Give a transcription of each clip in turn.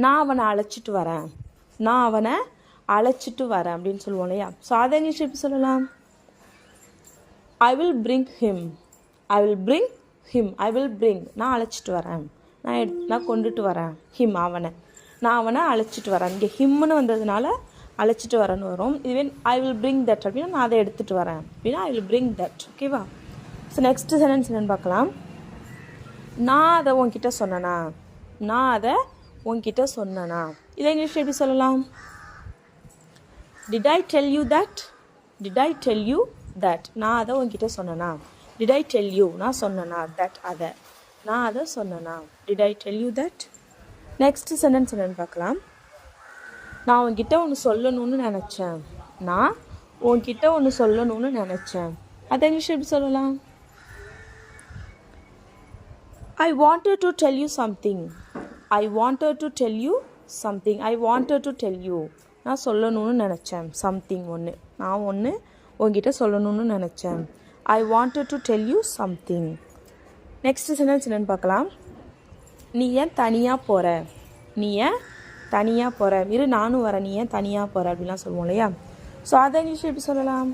நான் அவனை அழைச்சிட்டு வரேன், நான் அவனை அழைச்சிட்டு வரேன் அப்படின்னு சொல்லுவோம் இல்லையா. ஸோ அதை இங்கிலீஷ் எப்படி சொல்லலாம்? I will bring him, I will bring him, I will bring நான் அழைச்சிட்டு வரேன், நான் கொண்டுட்டு வரேன், ஹிம் அவனை, நான் அவனை அழைச்சிட்டு வரேன். இங்கே ஹிம்னு வந்ததுனால அழைச்சிட்டு வரேன்னு வரும். இதுவே ஐ வில் பிரிங் தட் அப்படின்னா நான் அதை எடுத்துகிட்டு வரேன் அப்படின்னா ஐ வில் பிரிங் தட். ஓகேவா? ஸோ நெக்ஸ்ட் சென்டென்ஸ் என்னென்னு பார்க்கலாம். நான் அதை உன்கிட்ட சொன்னேனா, நான் அதை உன்கிட்ட சொன்னேனா, இதை இங்கிலீஷ் எப்படி சொல்லலாம்? Did I tell you that, did I tell you that, நான் அதை உன்கிட்ட சொன்னேனா. டிட் ஐ டெல் யூ நான் சொன்னேனா, தட் அதை நான் அதை சொன்னேனா. Did I tell you that. Next sentence என்னென்னு பார்க்கலாம். நான் உன்கிட்ட ஒன்று சொல்லணும்னு நினச்சேன், நான் உன்கிட்ட ஒன்று சொல்லணும்னு நினச்சேன், அதை இங்கிலீஷ் எப்படி சொல்லலாம்? I wanted to tell you something, I wanted to tell you something, I wanted to tell you நான் சொல்லணும்னு நினச்சேன் something ஒன்று, நான் ஒன்று உங்ககிட்ட சொல்லணும்னு நினச்சேன். I wanted to tell you something. Next sentence என்னென்னு பார்க்கலாம். நீ ஏன் தனியாக போகிற, நீ ஏன் தனியாக போகிற, இரு நானும் வரேன், நீ ஏன் தனியாக போகிற அப்படின்லாம் சொல்லுவோம் இல்லையா. ஸோ அதை இங்கிலீஷ் எப்படி சொல்லலாம்?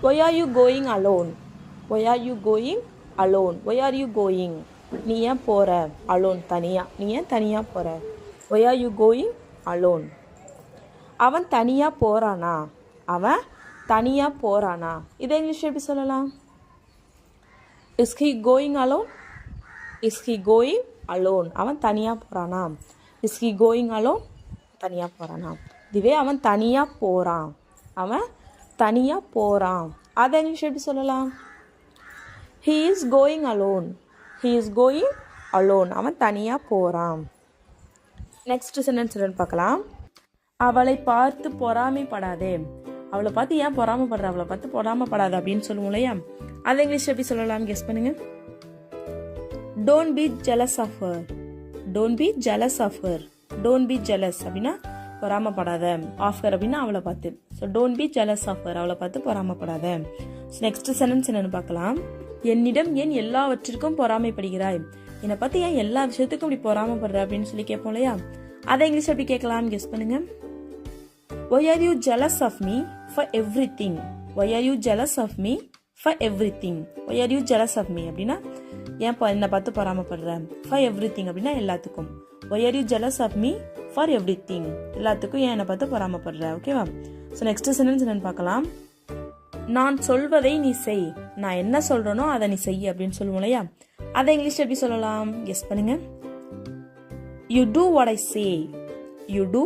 Why are you going alone, why are you going alone, why are you going நீ ஏன் போகிற, alone தனியாக, நீ ஏன் தனியாக போகிற, why are you going alone. அவன் தனியாக போகிறானா, அவன் தனியாக போகிறானா, இதை இங்கிலீஷ் எப்படி சொல்லலாம்? Is he going alone, is he going alone அவன் தனியாக போகிறானா. Is he going alone தனியாக போகிறானா. இதுவே அவன் தனியாக போகிறான், அவன் தனியாக போகிறான், அதை இங்கிலீஷ் எப்படி சொல்லலாம்? He is going alone, he is going alone அவன் தனியாக போகிறான். நெக்ஸ்ட் சென்டென்ஸ் என்னன்னு பார்க்கலாம். அவளை பார்த்து பொறாமைப்படாதே, அவளை பார்த்து ஏன் பொறாமப்படுற, அவளை பார்த்து பொறாமப்படாத அப்படின்னு சொல்லுவோம் இல்லையா. அதை இங்கிலீஷ் எப்படி சொல்லலாம்? கெஸ் பண்ணுங்க. Don't be jealous of her, don't be jealous of her, don't be jealous அப்படின்னா பொறாமப்படாத, of her அப்படின்னா அவளை பார்த்து. So don't be jealous of her அவளை பார்த்து பொறாமப்படாத. ஸோ நெக்ஸ்ட் சென்டென்ஸ் என்னன்னு பார்க்கலாம். என்னிடம் ஏன் எல்லாவற்றிற்கும் பொறாமைப்படுகிறாய், என்னை பார்த்து ஏன் எல்லா விஷயத்துக்கும் இப்படி பொறாமப்படுற அப்படின்னு சொல்லி கேட்போம் இல்லையா. அதை இங்கிலீஷ் எப்படி கேட்கலாம்? கெஸ் பண்ணுங்க. Why are you jealous of me for everything, why are you jealous of me for everything, why are you jealous of me அப்படின்னா ஏன் என்னை பார்த்து பொறாமப்படுற, for everything அப்படின்னா எல்லாத்துக்கும், why are you jealous of me for everything எல்லாத்துக்கும் ஏன் என்னை பார்த்து பொறாமப்படுற. ஓகேவா? ஸோ நெக்ஸ்ட் சென்டென்ஸ் என்னன்னு பார்க்கலாம். நான் சொல்வதை நீ செய், நான் என்ன சொல்றேனோ அதை நீ செய் அப்படின்னு சொல்லுவோம் இல்லையா. அதை இங்கிலீஷ் எப்படி சொல்லலாம்? கெஸ் பண்ணுங்க. You do what I say, you do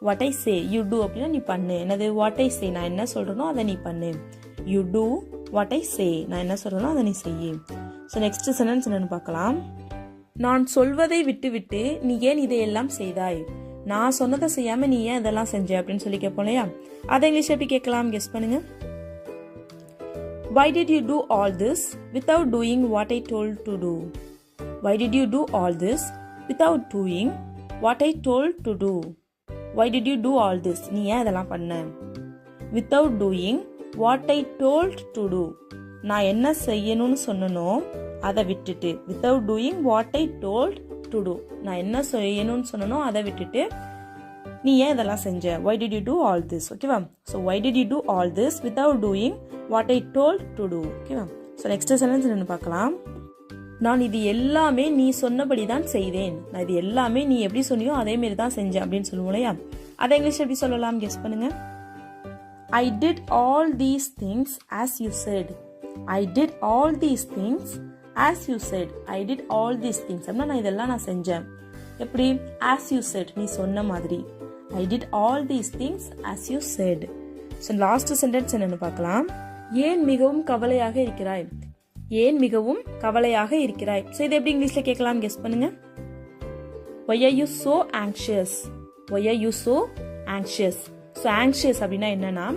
what I say, you do அப்படின்னா நீ பண்ணு, என்னது what I say நான் என்ன சொல்றேனோ அதை நீ பண்ணு. You do what I say நான் என்ன சொல்றேனோ அதை நீ செய். ஸோ நெக்ஸ்ட் சென்டென்ஸ் என்னன்னு பார்க்கலாம். நான் சொல்வதை விட்டு விட்டு நீ ஏன் இதையெல்லாம் செய்தாய், நான் சொன்னதை செய்யாம நீ ஏன் இதெல்லாம் செஞ்ச அப்படின்னு சொல்லி கேட்போம் இல்லையா. அதை இங்கிலீஷ் எப்படி கேட்கலாம்? கெஸ் பண்ணுங்க. Why did you do all this without doing what I told to do, why did you do all this without doing what I told to do, why did you do all this நீ ஏன் இதெல்லாம் பண்ண. without doing what I told to do நான் என்ன செய்யணும்னு சொன்னனோ அதை விட்டுட்டு, without doing what I told to do நான் என்ன செய்யணும்னு சொன்னனோ அதை விட்டுட்டு நீ ஏன் இதெல்லாம் செஞ்ச. why did you do all this. ஓகேவா? So why did you do all this without doing what I told to do. ஓகேவா? ஸோ நெக்ஸ்ட் சென்டென்ஸ் என்னன்னு பார்க்கலாம். நான் இது எல்லாமே நீ சொன்னபடி தான் செய்தேன், நான் இது எல்லாமே நீ எப்படி சொன்னியோ அதே மாதிரி தான் செஞ்சேன் அப்படின்னு சொல்லுவோம் இல்லையா. அதை இங்கிலீஷ் எப்படி சொல்லலாம்? கெஸ் பண்ணுங்க. I did all these things as you said, I did all these things as you said, I did all these things அப்படின்னா நான் இதெல்லாம் நான் செஞ்சேன். எப்படி? as you said நீ சொன்ன மாதிரி. I did all these things as you said. So last sentence என்னன்னு பார்க்கலாம். ஏன் மிகவும் கவலையாக இருக்கிறாய், ஏன் மிகவும் கவலையாக இருக்கிறாய். ஸோ இதை எப்படி இங்கிலீஷ்ல கேட்கலாம்? கெஸ் பண்ணுங்க. Why are you so anxious, why are you so anxious. So anxious அப்படின்னா என்னன்னா,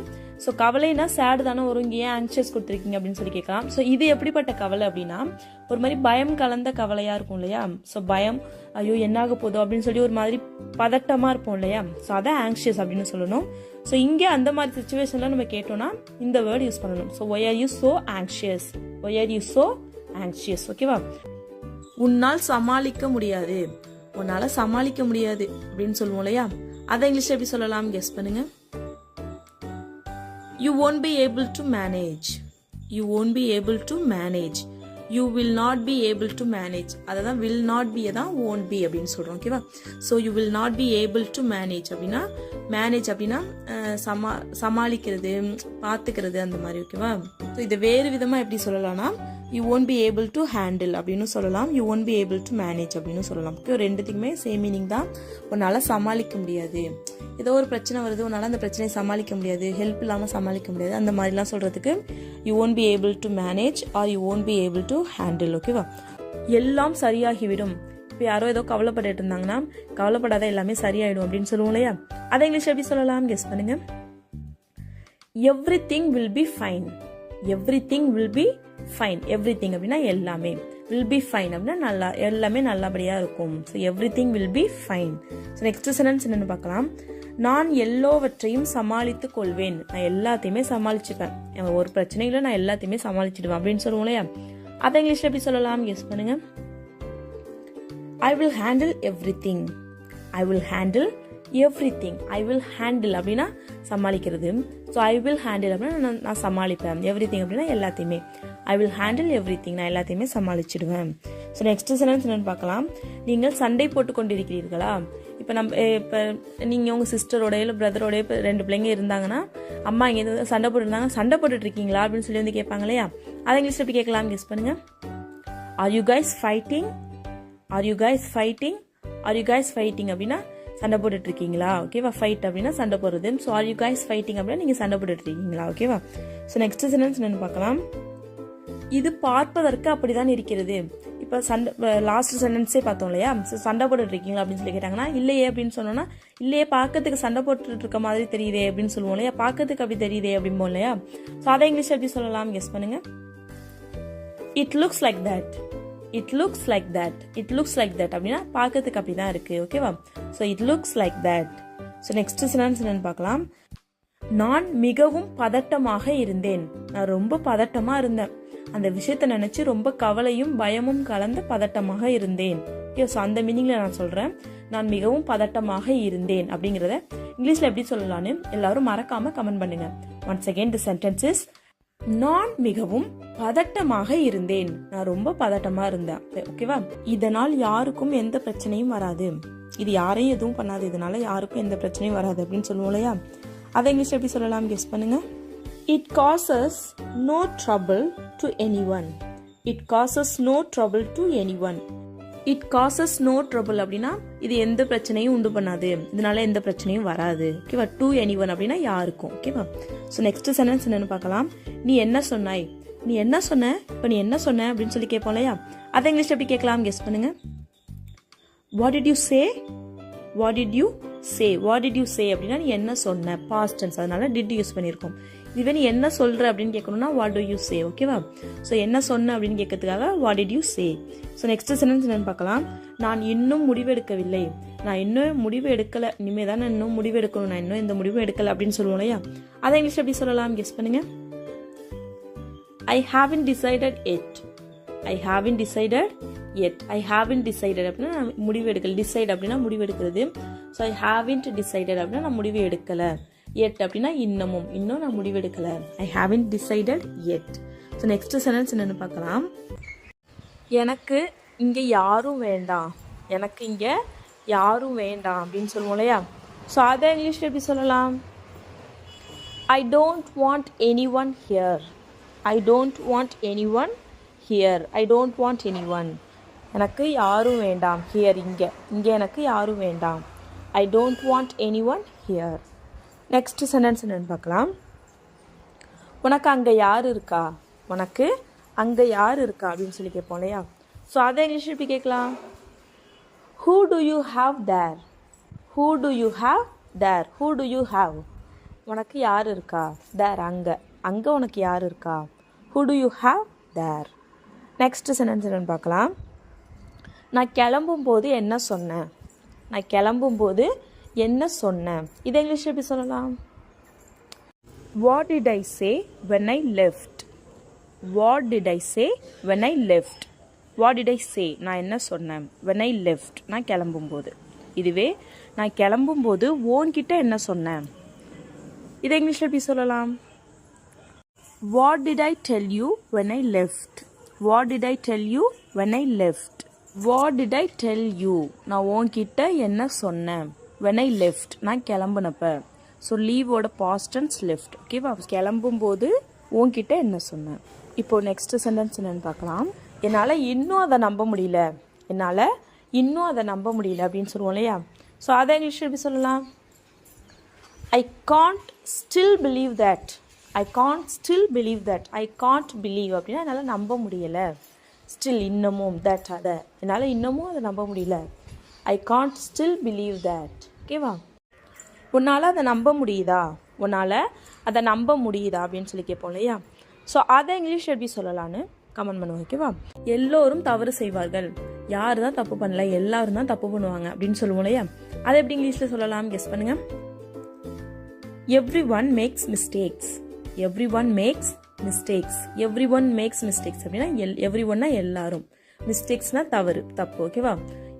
ஸோ கவலைனா சேடு தானே வரும், இங்கே ஏன் ஆங்ஷியஸ் கொடுத்துருக்கீங்க அப்படின்னு சொல்லி கேட்கலாம். ஸோ இது எப்படிப்பட்ட கவலை அப்படின்னா ஒரு மாதிரி பயம் கலந்த கவலையாக இருக்கும் இல்லையா. ஸோ பயம், ஐயோ என்னாக போதோ அப்படின்னு சொல்லி ஒரு மாதிரி பதட்டமாக இருப்போம் இல்லையா. ஸோ அதான் ஆங்ஷியஸ் அப்படின்னு சொல்லணும். ஸோ இங்கே அந்த மாதிரி சுச்சுவேஷனில் நம்ம கேட்டோம்னா இந்த வேர்டு யூஸ் பண்ணணும். So why are you so anxious, why are you so anxious. ஓகேவா? உன்னால் சமாளிக்க முடியாது, உன்னால் சமாளிக்க முடியாது அப்படின்னு சொல்லுவோம் இல்லையா, அதை இங்கிலீஷில் எப்படி சொல்லலாம் கெஸ் பண்ணுங்க. You won't be able to manage. You won't be able to manage. You will not be able to manage. அதான் will not be தான் won't be அப்படின்னு சொல்கிறோம். ஓகேவா? So you will not be able to manage அப்படின்னா manage அப்படின்னா சமாளிக்கிறது, பார்த்துக்கிறது அந்த மாதிரி. ஓகேவா? ஸோ இதை வேறு விதமாக எப்படி சொல்லலாம்னா you won't be able to handle அப்படின்னு சொல்லலாம், you won't be able to manage அப்படின்னு சொல்லலாம். ஓகே, ரெண்டுத்துக்குமே சேம் மீனிங் தான். உன்னால் சமாளிக்க முடியாது, ஏதோ ஒரு பிரச்சனை வருது, உன்னால் அந்த பிரச்சனையை சமாளிக்க முடியாது, ஹெல்ப் இல்லாமல் சமாளிக்க முடியாது, அந்த மாதிரிலாம் சொல்கிறதுக்கு you won't be able to manage or you won't be able to handle. ஓகேவா? எல்லாம் சரியாகிவிடும். இப்போ யாரோ ஏதோ கவலைப்பட்டு இருந்தாங்கன்னா கவலைப்படாத எல்லாமே சரியாயிடும் அப்படின்னு சொல்லுவோம் இல்லையா, அதை இங்கிலீஷ் எப்படி சொல்லலாம் கெஸ் பண்ணுங்க. Everything will be fine. Everything will be fine. Everything அப்படின்னா எல்லாமே, வில் பி ஃபைன் அப்படின்னா நல்லா, எல்லாமே நல்லபடியாக இருக்கும். So everything will be fine. So next sentence என்னன்னு பார்க்கலாம். நான் எல்லாவற்றையும் சமாளித்து கொள்வேன். நான் எல்லாத்தையுமே சமாளிச்சுப்பேன், ஒரு பிரச்சனையில நான் எல்லாத்தையுமே சமாளிச்சிடுவேன் அப்படின்னு சொல்லுவோம் இல்லையா, அதை இங்கிலீஷ்ல எப்படி சொல்லலாம் கெஸ் பண்ணுங்க. I will handle everything. I will handle everything. I will handle அப்படின்னா சமாளிக்கிறது. ஸோ I will handle அப்படின்னா நான் சமாளிப்பேன். everything அப்படின்னா எல்லாத்தையுமே. I will handle everything. நான் எல்லாத்தையுமே சமாளிச்சிடுவேன். ஸோ நெக்ஸ்ட் சென்டென்ஸ் என்னன்னு பார்க்கலாம். நீங்கள் சண்டை போட்டு கொண்டிருக்கிறீர்களா? இப்போ இப்போ நீங்கள் உங்கள் சிஸ்டரோட இல்லை பிரதரோட இப்போ 2 பிள்ளைங்க இருந்தாங்கன்னா, அம்மா இங்கே சண்டை போட்டுருந்தாங்க, சண்டை போட்டுட்டு இருக்கீங்களா அப்படின்னு சொல்லி வந்து கேட்பாங்க இல்லையா, அதை இங்கிலீஷ் எப்படி கேட்கலாம் கெஸ் பண்ணுங்க. Are you guys fighting? Are you guys fighting? Are you guys fighting அப்படின்னா சண்டை போட்டுட்டு இருக்கீங்களா? ஓகேவா? ஃபைட் அப்படின்னா சண்டை போடுறது. So are you guys fighting அப்படின்னா நீங்கள் சண்டை போட்டுட்டு இருக்கீங்களா? ஓகேவா? ஸோ நெக்ஸ்ட் சென்டென்ஸ் என்னன்னு பார்க்கலாம். இது பார்ப்பதற்கு அப்படிதான் இருக்கிறது. இப்போ சண்டை லாஸ்ட் சென்டென்ஸே பார்த்தோம் இல்லையா, சண்டை போட்டுட்டு இருக்கீங்களா அப்படின்னு சொல்லி கேட்டாங்கன்னா இல்லையே அப்படின்னு சொன்னோன்னா, இல்லையே பார்க்கறதுக்கு சண்டை போட்டுட்டு இருக்க மாதிரி தெரியுதே அப்படின்னு சொல்லுவோம் இல்லையா, பார்க்கறதுக்கு அப்படி தெரியுதே அப்படிம்போம் இல்லையா. ஸோ அதை இங்கிலீஷ் எப்படி சொல்லலாம் கெஸ் பண்ணுங்க. It looks like that. It looks like that. It looks like that அப்படின்னா பார்க்கறதுக்கு அப்படிதான் இருக்கு. ஓகேவா? So it looks like that. So next sentence என்னன்னு பார்க்கலாம். நான் மிகவும் பதட்டமாக இருந்தேன். நான் ரொம்ப பதட்டமா இருந்தேன், அந்த விஷயத்தை நினைச்சு ரொம்ப கவலையும் பயமும் கலந்த பதட்டமாக இருந்தேன். ஸோ அந்த மீனிங்ல நான் சொல்றேன், நான் மிகவும் பதட்டமாக இருந்தேன் அப்படிங்கிறத இங்கிலீஷ்ல எப்படி சொல்லலாம்னு எல்லாரும் மறக்காம கமெண்ட் பண்ணுங்க. Once again the sentence is நான் மிகவும் பதட்டமாக இருந்தேன். நான் ரொம்ப பதட்டமா இருந்தேன். ஓகேவா? இதனால் யாருக்கும் எந்த பிரச்சனையும் வராது. இது யாரையும் எதுவும் பண்ணாது, இதனால யாருக்கும் எந்த பிரச்சனையும் வராது அப்படின்னு சொல்லுவோம் இல்லையா, அதை இங்கிலீஷ் எப்படி சொல்லலாம் கெஸ் பண்ணுங்க. It causes no trouble to anyone. It causes no trouble to anyone. It causes no trouble அப்படின்னா இது எந்த பிரச்சனையும் உண்டு பண்ணாது, இதனால எந்த பிரச்சனையும் வராது. ஓகேவா? டு எனிஒன் அப்படின்னா யாருக்கும். ஓகேவா? ஸோ நெக்ஸ்ட் சென்டென்ஸ் என்னன்னு பார்க்கலாம். நீ என்ன சொன்னாய்? நீ என்ன சொன்ன? இப்போ நீ என்ன சொன்ன அப்படின்னு சொல்லி கேட்போம் இல்லையா, அதை இங்கிலீஷ் எப்படி கேட்கலாம் கெஸ் பண்ணுங்க. What did you say? What did you say? What did you say அப்படின்னா நீ என்ன சொன்ன, பாஸ்ட் டென்ஸ், அதனால டிட் யூஸ் பண்ணியிருக்கோம். இதுவே நீ என்ன சொல்ற அப்படின்னு கேட்கணும்னா வாட் டு யூ சே. ஓகேவா? ஸோ என்ன சொன்ன அப்படின்னு கேட்கறதுக்காக what did you say. So next sentence என்னன்னு பார்க்கலாம். நான் இன்னும் முடிவு எடுக்கவில்லை. நான் இன்னும் முடிவு எடுக்கல, இனிமே தான் நான் இன்னும் முடிவு எடுக்கணும், நான் இன்னும் இந்த முடிவு எடுக்கல அப்படின்னு சொல்லுவோம் இல்லையா, அதை இங்கிலீஷ் எப்படி சொல்லலாம் கெஸ் பண்ணுங்க. I haven't decided yet. I haven't decided yet. I haven't decided அப்படின்னா நான் முடிவு எடுக்கல. டிசைட் அப்படின்னா முடிவு எடுக்கிறது. ஸோ I haven't decided அப்படின்னா நான் முடிவு எடுக்கல. yet அப்படின்னா இன்னமும், இன்னும் நான் முடிவு எடுக்கல. I haven't decided yet. So next sentence என்னன்னு பார்க்கலாம். எனக்கு இங்கே யாரும் வேண்டாம். எனக்கு இங்கே யாரும் வேண்டாம் அப்படின்னு சொல்லுவோம் இல்லையா, ஸோ அதை இங்கிலீஷில் எப்படி சொல்லலாம். I don't want anyone here. I don't want anyone here. I don't want anyone. எனக்கு யாரும் வேண்டாம். ஹியர் இங்கே, இங்கே எனக்கு யாரும் வேண்டாம். I don't want anyone here. Next sentence என்னன்னு பார்க்கலாம். உனக்கு அங்கே யார் இருக்கா? உனக்கு அங்கே யார் இருக்கா அப்படின்னு சொல்லி கேட்போம் இல்லையா, ஸோ அதை இங்கிலீஷ் எப்படி கேட்கலாம். Who do you have there? Who do you have there? Who do you have? உனக்கு யார் இருக்கா? there அங்கே, அங்கே உனக்கு யார் இருக்கா? Who do you have there? Next sentence என்னன்னு பார்க்கலாம். நான் கிளம்பும் போது என்ன சொன்னேன்? நான் கிளம்பும் போது என்ன சொன்னேன்? இதை இங்கிலீஷ் எப்படி சொல்லலாம். What did I say when I left? What did I say when I left? What did I say நான் என்ன சொன்னேன். when I left நான் கிளம்பும்போது. இதுவே நான் கிளம்பும்போது உன்கிட்ட என்ன சொன்னேன். இதை இங்கிலீஷில் எப்படி சொல்லலாம். What did I tell you when I left. What did I tell you when I left. What did I tell you நான் உன்கிட்ட என்ன சொன்னேன். when I left நான் கிளம்புனப்ப. ஸோ லீவோட பாஸ்ட் டென்ஸ் லெஃப்ட். ஓகேவா. கிளம்பும்போது உன்கிட்ட என்ன சொன்னேன். இப்போ நெக்ஸ்ட் சென்டென்ஸ் என்னன்னு பார்க்கலாம். என்னால் இன்னும் அதை நம்ப முடியல. என்னால் இன்னும் அதை நம்ப முடியல அப்படின்னு சொல்லுவோம் இல்லையா. ஸோ அதை இங்கிலீஷ் எப்படி சொல்லலாம். I can't still believe that. I can't still believe that. I can't believe அப்படின்னா என்னால் நம்ப முடியலை. ஸ்டில் இன்னமும் தட் அதை என்னால் இன்னமும் அதை நம்ப முடியல. I can't still believe that. ஓகேவா. உன்னால் அதை நம்ப முடியுதா. உன்னால் அதை நம்ப முடியுதா அப்படின்னு சொல்லி கேட்போம் இல்லையா. ஸோ அதை இங்கிலீஷ் எப்படி சொல்லலான்னு கமெண்ட் பண்ணுவோம். ஓகேவா. எல்லோரும் தவறு செய்வார்கள். யார் தான் தப்பு பண்ணல, எல்லாரும் தான் தப்பு பண்ணுவாங்க அப்படின்னு சொல்லுவோம் இல்லையா. அதை எப்படி இங்கிலீஷில் சொல்லலாம் கெஸ் பண்ணுங்க. Everyone makes mistakes. Everyone makes mistakes. Everyone makes mistakes அப்படின்னா எவ்ரி ஒன்னா எல்லாரும். மிஸ்டேக்ஸ்னா தவறு, தப்பு. ஓகேவா.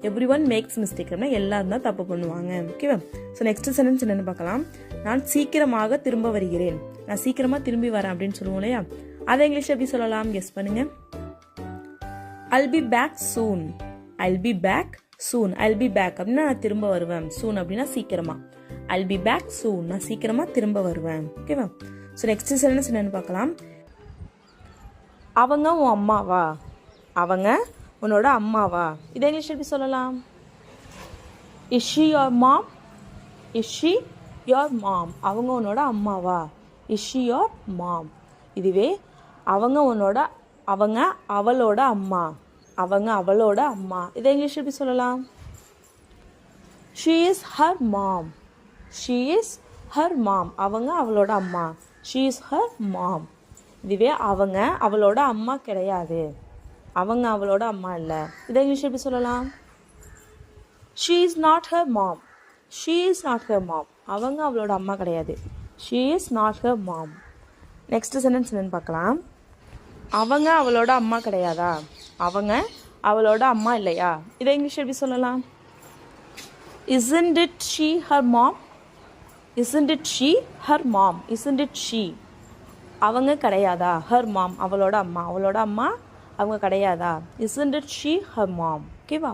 எவ்ரி ஒன் மேக்ஸ் மிஸ்டேக் அப்படின்னா எல்லாரும் தான் தப்பு பண்ணுவாங்க. ஓகேவா. ஸோ நெக்ஸ்ட் சென்டென்ஸ் என்னன்னு பார்க்கலாம். நான் சீக்கிரமாக திரும்ப வருகிறேன். நான் சீக்கிரமாக திரும்பி வரேன் அப்படின்னு சொல்லுவோம் இல்லையா. அதை இங்கிலீஷ் எப்படி சொல்லலாம் கெஸ் பண்ணுங்க. I'll be back soon. I'll be back soon. I'll be back அப்படின்னா நான் திரும்ப வருவேன். soon அப்படின்னா சீக்கிரமா. I'll be back soon நான் சீக்கிரமா திரும்ப வருவேன். ஓகேவா. ஸோ நெக்ஸ்ட் சென்டென்ஸ் என்னன்னு பார்க்கலாம். அவங்க உன் அம்மாவா. அவங்க உன்னோட அம்மாவா. இதை இங்கிலீஷ் எப்படி சொல்லலாம். Is she your mom. Is she your mom. அவங்க உன்னோட அம்மாவா. Is she your mom. இதுவே அவங்க உன்னோட அவங்க அவளோட அம்மா. அவங்க அவளோட அம்மா. இதை இங்கிலீஷ் எப்படி சொல்லலாம். She is her mom. She is her mom. அவங்க அவளோட அம்மா. She is her mom. இதுவே அவங்க அவளோட அம்மா கிடையாது. அவங்க அவளோட அம்மா இல்லை. இதை இங்கிலீஷ் எப்படி சொல்லலாம். She is not her mom. She is not her mom. அவங்க அவளோட அம்மா கிடையாது. She is not her mom. Next sentence என்னன்னு பார்க்கலாம். அவங்க அவளோட அம்மா கிடையாதா. அவங்க அவளோட அம்மா இல்லையா. இதை இங்கிலீஷ் எப்படி சொல்லலாம். isn't it she her mom. isn't it she her mom. isn't it she அவங்க கிடையாதா. her mom அவளோட அம்மா. அவளோட அம்மா அவங்க கிடையாதா. isn't it she her mom. ஓகேவா.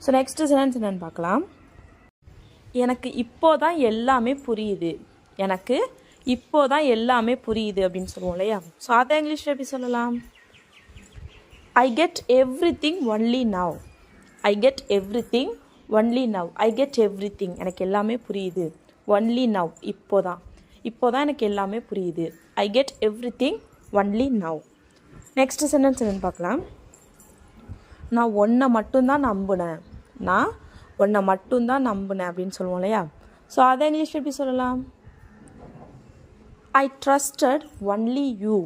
ஸோ நெக்ஸ்ட் சென்டென்ஸ் என்னன்னு பார்க்கலாம். எனக்கு இப்போதான் எல்லாமே புரியுது. எனக்கு இப்போதான் எல்லாமே புரியுது அப்படின்னு சொல்லுவோம் இல்லையா. ஸோ அதை இங்கிலீஷில் எப்படி சொல்லலாம். I get every thing only now. I get every thing only now. I get every thing எனக்கு எல்லாமே புரியுது. ஒன்லி நவ் இப்போதான். இப்போதான் எனக்கு எல்லாமே புரியுது. I get every thing only now. Next sentence என்னன்னு பார்க்கலாம். நான் ஒன்றை மட்டும்தான் நம்பினேன். நான் ஒன்றை மட்டும்தான் நம்பினேன் அப்படின்னு சொல்லுவோம் இல்லையா. ஸோ அதை இங்கிலீஷ் எப்படி சொல்லலாம். ஐ trusted only you.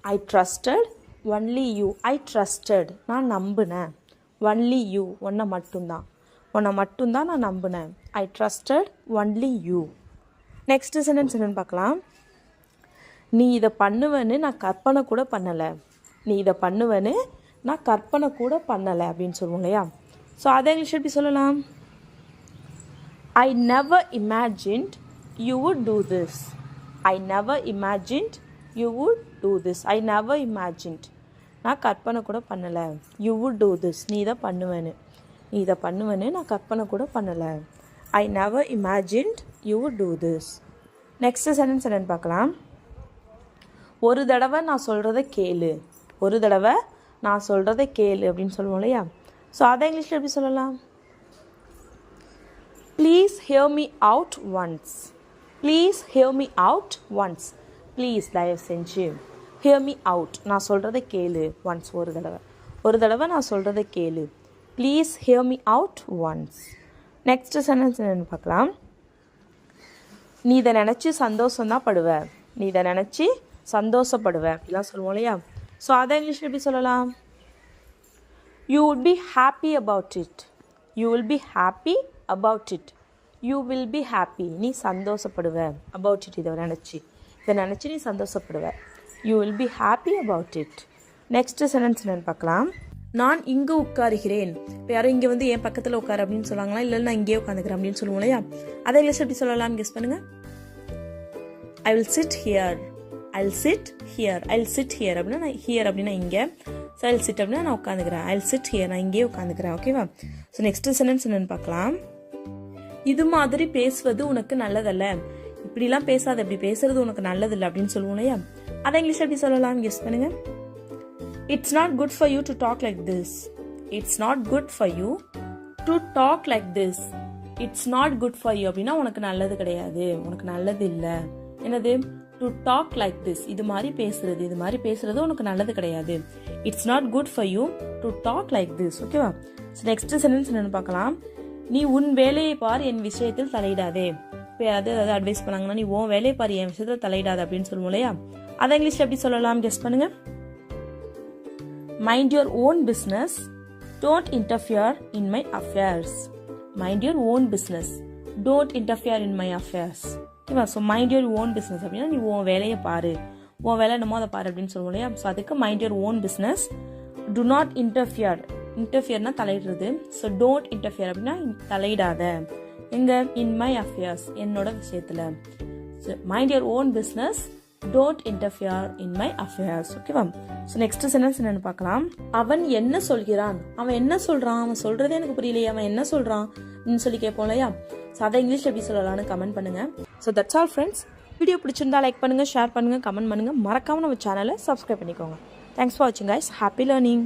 I trusted only you. I trusted நான் நம்பினேன். ஒன்லி யூ ஒன்றை மட்டும்தான். உன்னை மட்டும்தான் நான் நம்பினேன். ஐ trusted only you. Next sentence என்னன்னு பார்க்கலாம். நீ இதை பண்ணுவேன்னு நான் கற்பனை கூட பண்ணலை. நீ இதை பண்ணுவேன்னு நான் கற்பனை கூட பண்ணலை அப்படின்னு சொல்லுவோம் இல்லையா. ஸோ அதை இங்கிலீஷ் எப்படி சொல்லலாம். I never imagined you would do this. I never imagined you would do this. I never imagined நான் கற்பனை கூட பண்ணலை. யூ வுட் டூ திஸ் நீ இதை பண்ணுவேன்னு. நீ இதை பண்ணுவேன்னு நான் கற்பனை கூட பண்ணலை. I never imagined you would do this. Next sentence என்னன்னு பார்க்கலாம். ஒரு தடவை நான் சொல்கிறத கேளு. ஒரு தடவை நான் சொல்கிறத கேளு அப்படின்னு சொல்லுவோம் இல்லையா. ஸோ அதை இங்கிலீஷில் எப்படி சொல்லலாம். Please hear me out once. Please hear me out once. Please தயவு செஞ்சு. ஹியர் மீ அவுட் நான் சொல்கிறத கேளு. ஒன்ஸ் ஒரு தடவை. ஒரு தடவை நான் சொல்கிறத கேளு. Please hear me out once. Next sentence என்னென்னு பார்க்கலாம். நீ இதை நினச்சி சந்தோஷம்தான் படுவ. நீ இதை நினச்சி சந்தோஷப்படுவேன் அப்படிலாம் சொல்லுவோம் இல்லையா. ஸோ அதை இங்கிலீஷில் எப்படி சொல்லலாம். You will be happy about it. You will be happy about it. You will be happy நீ சந்தோஷப்படுவ. அபவுட் இட் இதை நினச்சி நீ சந்தோஷப்படுவ. You will be happy about it. Next sentence என்னென்னு பார்க்கலாம். நான் இங்கு உட்காருகிறேன். இப்போ யாரும் இங்கே வந்து என் பக்கத்தில் உட்காரு அப்படின்னு சொல்லுவாங்களா, இல்லை நான் இங்கேயே உட்காந்துக்கிறேன் அப்படின்னு சொல்லுவோம் இல்லையா? அதை இங்கிலீஷ் எப்படி சொல்லலாம் கெஸ் பண்ணுங்க. I will chit here. Jal chit here. Jal chit here அப்படின்னா நான் ஹியர் அப்படின்னா இங்கே. ஸோ ஐல் சிட் அப்படின்னா நான் உட்காந்துக்கிறேன். ஐல் சிட் ஹியர், நான் இங்கேயே உட்காந்துக்கிறேன். ஓகேவா? ஸோ நெக்ஸ்ட் சென்டென்ஸ் என்னன்னு பார்க்கலாம். இது மாதிரி பேசுவது உனக்கு நல்லதல்ல. இப்படிலாம் பேசாத, இப்படி பேசுறது உனக்கு நல்லதில்லை அப்படின்னு சொல்லுவோம் இல்லையா? அதை இங்கிலீஷ் எப்படி சொல்லலாம் கெஸ் பண்ணுங்க. It's not good for you to talk like this. It's not good for you to talk like this. It's not good for you அப்படின்னா உனக்கு நல்லது கிடையாது, உனக்கு நல்லது இல்லை. என்னது? to talk like this. இது மாதிரி பேசுறது உனக்கு நல்லது கிடையாது. It's not good for you to talk like this. ஓகேவா? ஸோ நெக்ஸ்ட் சென்டென்ஸ் என்னன்னு பார்க்கலாம். நீ உன் வேலையை பார், என் விஷயத்தில் தலையிடாதே. இப்போ யாராவது ஏதாவது அட்வைஸ் பண்ணாங்கன்னா நீ உன் வேலையை பார், என் விஷயத்தில் தலையிடாது அப்படின்னு சொல்லுவோம் இல்லையா? அதை இங்கிலீஷில் எப்படி சொல்லலாம் கெஸ் பண்ணுங்க. Mind your own business. Don't interfere in my affairs. Mind your own business. Don't interfere in my affairs. ஓகேவா? So mind your own business அப்படின்னா நீ உன் வேலையை பாரு, உன் வேலை என்னமோ அதை பாரு அப்படின்னு சொல்லுவோம் இல்லையா? ஸோ அதுக்கு mind your own business. Do not interfere. இன்டர்ஃபியர்னா தலையிடுறது. ஸோ டோன்ட் இன்டர்ஃபியர் அப்படின்னா தலையிடாத. எங்க? இன் மை அஃபேர்ஸ், என்னோட விஷயத்தில். So mind your own business. Don't interfere in my affairs. ஓகேவா? ஸோ நெக்ஸ்ட் சென்டென்ஸ் என்னன்னு பார்க்கலாம். அவன் என்ன சொல்கிறான்? அவன் என்ன சொல்றான்? அவன் சொல்றதே எனக்கு புரியலையே, அவன் என்ன சொல்றான் சொல்லி கேட்போம் இல்லையா? ஸோ அதை இங்கிலீஷ் எப்படி சொல்லலாம்னு கமெண்ட் பண்ணுங்க. So that's all friends. Video பிடிச்சிருந்தா லைக் பண்ணுங்க, ஷேர் பண்ணுங்க, கமெண்ட் பண்ணுங்க. மறக்காம நம்ம சேனலை சப்ஸ்கிரைப் பண்ணிக்கோங்க. தேங்க்ஸ் ஃபார் வாட்சிங் கைஸ். Happy learning.